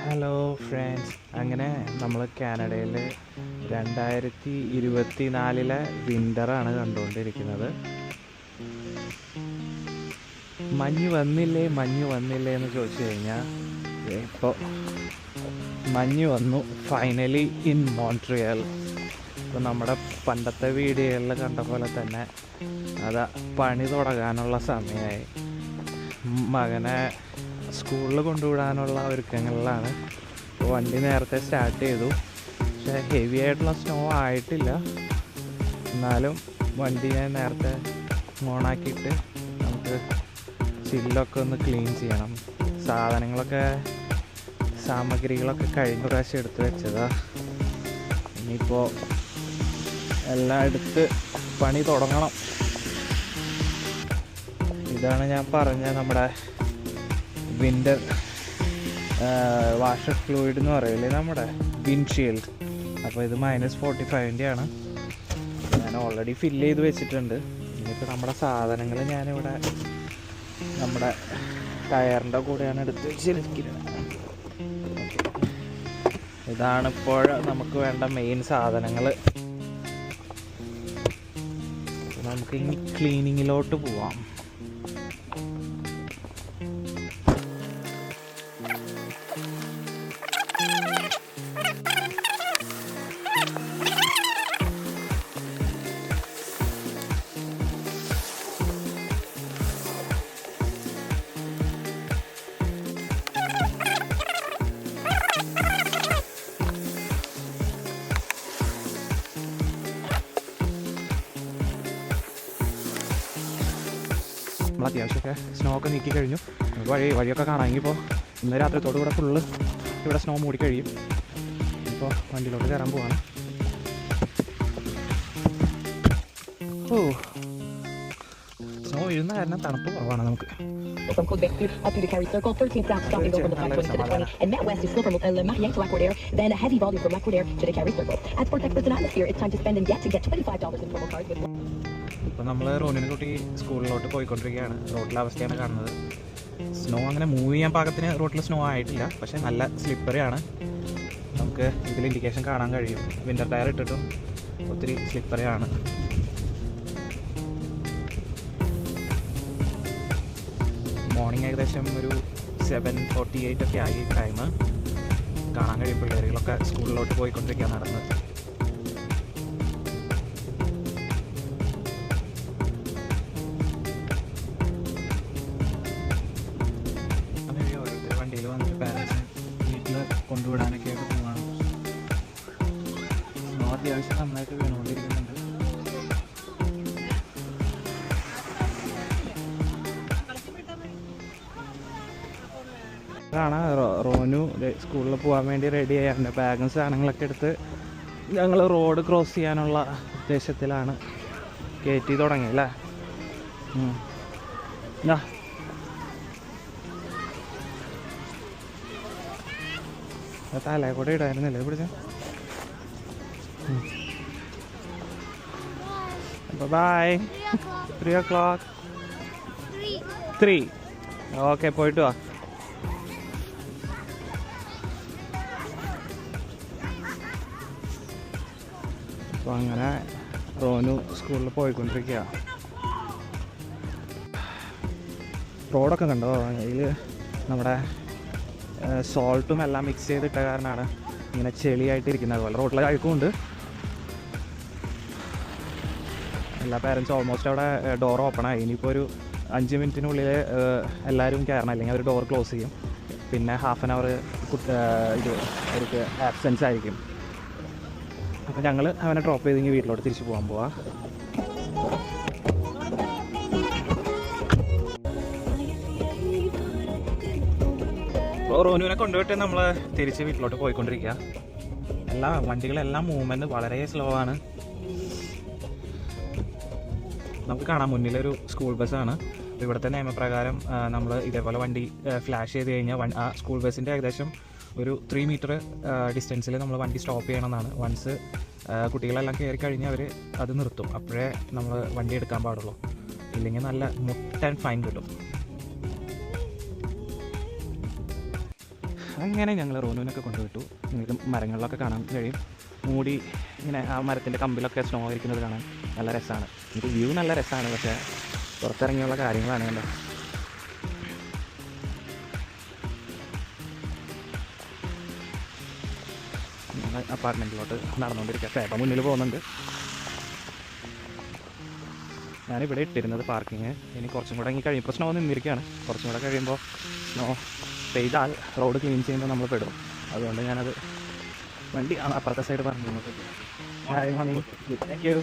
Hello friends, അങ്ങനെ നമ്മൾ കാനഡയിൽ 2024 വിൻ്ററാണ് കണ്ടുകൊണ്ടിരിക്കുന്നത്. മഞ്ഞ് വന്നില്ലേ എന്ന് ചോദിച്ചു കഴിഞ്ഞാൽ ഇപ്പോൾ മഞ്ഞ് വന്നു ഫൈനലി ഇൻ മോൺട്രിയൽ. ഇപ്പോൾ നമ്മുടെ പണ്ടത്തെ വീഡിയോകളിൽ കണ്ട പോലെ തന്നെ അത് പണി തുടങ്ങാനുള്ള സമയമായി. മകനെ സ്കൂളിൽ കൊണ്ടുവിടാനുള്ള ഒരുക്കങ്ങളിലാണ്. വണ്ടി നേരത്തെ സ്റ്റാർട്ട് ചെയ്തു, പക്ഷേ ഹെവി ആയിട്ടുള്ള സ്നോ ആയിട്ടില്ല. എന്നാലും വണ്ടി ഞാൻ നേരത്തെ ഓണാക്കിയിട്ട് നമുക്ക് ചില്ലൊക്കെ ഒന്ന് ക്ലീൻ ചെയ്യണം. സാമഗ്രികളൊക്കെ കഴിഞ്ഞ പ്രാവശ്യം എടുത്ത് വെച്ചതാണ്. ഇനിയിപ്പോൾ എല്ലാം എടുത്ത് പണി തുടങ്ങണം. ഇതാണ് ഞാൻ പറഞ്ഞ നമ്മുടെ വിൻ്റർ വാഷർ ഫ്ലൂയിഡ് എന്ന് പറയില്ലേ, നമ്മുടെ വിൻഷീൽഡ്. അപ്പോൾ ഇത് -45-ൻ്റെയാണ്. ഞാൻ ഓൾറെഡി ഫില്ല് ചെയ്ത് വെച്ചിട്ടുണ്ട്. ഇനിയിപ്പോൾ നമ്മുടെ സാധനങ്ങൾ ഞാനിവിടെ നമ്മുടെ ടയറിൻ്റെ കൂടെയാണ് എടുത്ത് വെച്ചിരിക്കുന്നത്. ഇതാണിപ്പോൾ നമുക്ക് വേണ്ട മെയിൻ സാധനങ്ങൾ. നമുക്ക് ഇനി ക്ലീനിങ്ങിലോട്ട് പോവാം. നമ്മൾ അത്യാവശ്യമൊക്കെ സ്നോ ഒക്കെ നീക്കി കഴിഞ്ഞു. നമുക്ക് വഴിയൊക്കെ കാണാമെങ്കിൽ ഇപ്പോൾ ഇന്ന് രാത്രിത്തോടു കൂടെ ഫുള്ള് ഇവിടെ സ്നോ മൂടിക്കഴിയും. ഇപ്പോൾ വണ്ടിയിലോട്ട് കയറാൻ പോവാണ്. സ്നോ വീഴുന്ന കാരണം തണുപ്പ് കുറവാണ് നമുക്ക്. From Quebec up to the Carrie Circle, 13th south stopping over the Blackwood to the 20, and Met West is still from Mariette to Lac-Courtier, then a heavy volume from Lac-Courtier to the Carrie Circle. At Port Experts and Atmosphere, it's time to spend and get $25 in promo cards with. ഇപ്പോൾ നമ്മൾ റോനിനെ കൂട്ടി സ്കൂളിലോട്ട് പോയിക്കൊണ്ടിരിക്കുകയാണ്. റോഡിലെ അവസ്ഥയാണ് കാണുന്നത്. Snow അങ്ങനെ move ചെയ്യാൻ പാകത്തിന് റോഡിൽ സ്നോ ആയിട്ടില്ല, പക്ഷേ നല്ല സ്ലിപ്പറിയാണ്. നമുക്ക് ഇതിൽ ഇൻഡിക്കേഷൻ കാണാൻ കഴിയും. വിൻ്റർ ടയർ ഇട്ടിട്ടും ഒത്തിരി സ്ലിപ്പറിയാണ്. മോർണിംഗ് ഏകദേശം ഒരു 7:48 ഒക്കെ ആയി ടൈം. കാണാൻ കഴിയും പിള്ളേരുകളൊക്കെ സ്കൂളിലോട്ട് പോയിക്കൊണ്ടിരിക്കുക നടന്ന്. ഓരോരുത്തർ വണ്ടിയിൽ വന്നിട്ട് പാരൻസിന് വീട്ടിൽ കൊണ്ടുവിടാനൊക്കെ ആയിട്ട് പോവാണ്. സ്നോ അത്യാവശ്യം നന്നായിട്ട് വീണുകൊണ്ടിരിക്കുന്നുണ്ട്. ാണ് റോനു സ്കൂളിൽ പോകാൻ വേണ്ടി റെഡി ആയാറുണ്ട്. ബാഗും സാധനങ്ങളൊക്കെ എടുത്ത് ഞങ്ങൾ റോഡ് ക്രോസ് ചെയ്യാനുള്ള ഉദ്ദേശത്തിലാണ്. കയറ്റി തുടങ്ങി അല്ലേ? തലേ കൂടെ ഇടായിരുന്നല്ലേ പിടിച്ച. അപ്പോൾ ബൈ. 3 o'clock. 3. ഓക്കെ, പോയിട്ട് വാ. അപ്പോൾ അങ്ങനെ റോനു സ്കൂളിൽ പോയിക്കൊണ്ടിരിക്കുക. റോഡൊക്കെ കണ്ടോ? അതിൽ നമ്മുടെ സോൾട്ടും എല്ലാം മിക്സ് ചെയ്തിട്ട കാരണമാണ് ഇങ്ങനെ ചെളിയായിട്ടിരിക്കുന്നത്. അതുപോലെ റോഡിലെ അഴുക്കുമുണ്ട്. എല്ലാ പേരൻസും ഓൾമോസ്റ്റ് അവിടെ ഡോർ ഓപ്പണായി. ഇനിയിപ്പോൾ ഒരു 5 മിനിറ്റിനുള്ളിൽ എല്ലാവരും കയറണം, അല്ലെങ്കിൽ അവർ ഡോർ ക്ലോസ് ചെയ്യും. പിന്നെ ½ an hour ഇത് അവർക്ക് ആബ്സെൻസ് ആയിരിക്കും. അപ്പോൾ ഞങ്ങൾ അവനെ ഡ്രോപ്പ് ചെയ്തെങ്കിൽ വീട്ടിലോട്ട് തിരിച്ച് പോകാൻ പോവാം. അപ്പോൾ റോനുവിനെ കൊണ്ടുപോയിട്ട് നമ്മൾ തിരിച്ച് വീട്ടിലോട്ട് പോയിക്കൊണ്ടിരിക്കുക. വണ്ടികളെല്ലാം മൂവ്മെൻറ്റ് വളരെ സ്ലോ ആണ്. നമുക്ക് കാണാം മുന്നിലൊരു സ്കൂൾ ബസ്സാണ്. ഇവിടുത്തെ നിയമപ്രകാരം നമ്മൾ ഇതേപോലെ വണ്ടി ഫ്ലാഷ് ചെയ്ത് കഴിഞ്ഞാൽ ആ സ്കൂൾ ബസ്സിൻ്റെ ഏകദേശം ഒരു 3 മീറ്റർ ഡിസ്റ്റൻസിൽ നമ്മൾ വണ്ടി സ്റ്റോപ്പ് ചെയ്യണമെന്നാണ്. വൺസ് കുട്ടികളെല്ലാം കയറി കഴിഞ്ഞാൽ അവർ അത് നിർത്തും. അപ്പോഴേ നമ്മൾ വണ്ടി എടുക്കാൻ പാടുള്ളൂ. ഇല്ലെങ്കിൽ നല്ല മുട്ടൻ ഫൈൻ കിട്ടും. അങ്ങനെ ഞങ്ങൾ റോനുവിനൊക്കെ കൊണ്ടുവിട്ടു. നിങ്ങൾക്ക് മരങ്ങളിലൊക്കെ കാണാൻ കഴിയും, മൂടി ഇങ്ങനെ ആ മരത്തിൻ്റെ കമ്പിലൊക്കെ സ്നോ ഇരിക്കുന്നത് കാണാൻ നല്ല രസമാണ്. എനിക്ക് വ്യൂ നല്ല രസമാണ്, പക്ഷേ പുറത്തിറങ്ങിയുള്ള കാര്യങ്ങളാണ് കണ്ടോ. ഞങ്ങൾ അപ്പാർട്ട്മെൻറ്റിലോട്ട് നടന്നുകൊണ്ടിരിക്കുക. ഫേബ മുന്നിൽ പോകുന്നുണ്ട്. ഞാനിവിടെ ഇട്ടിരുന്നത് പാർക്കിങ്. ഇനി കുറച്ചും കൂടെ കഴിയുമ്പോൾ സ്നോ നിന്നിരിക്കുകയാണ്. കുറച്ചും കൂടെ കഴിയുമ്പോൾ സ്നോ പെയ്താൽ റോഡ് ക്ലീൻ ചെയ്യുമ്പോൾ നമ്മൾ പെടും. അതുകൊണ്ട് ഞാനത് വണ്ടി അപ്പുറത്തെ സൈഡ് പറഞ്ഞു. Thank you.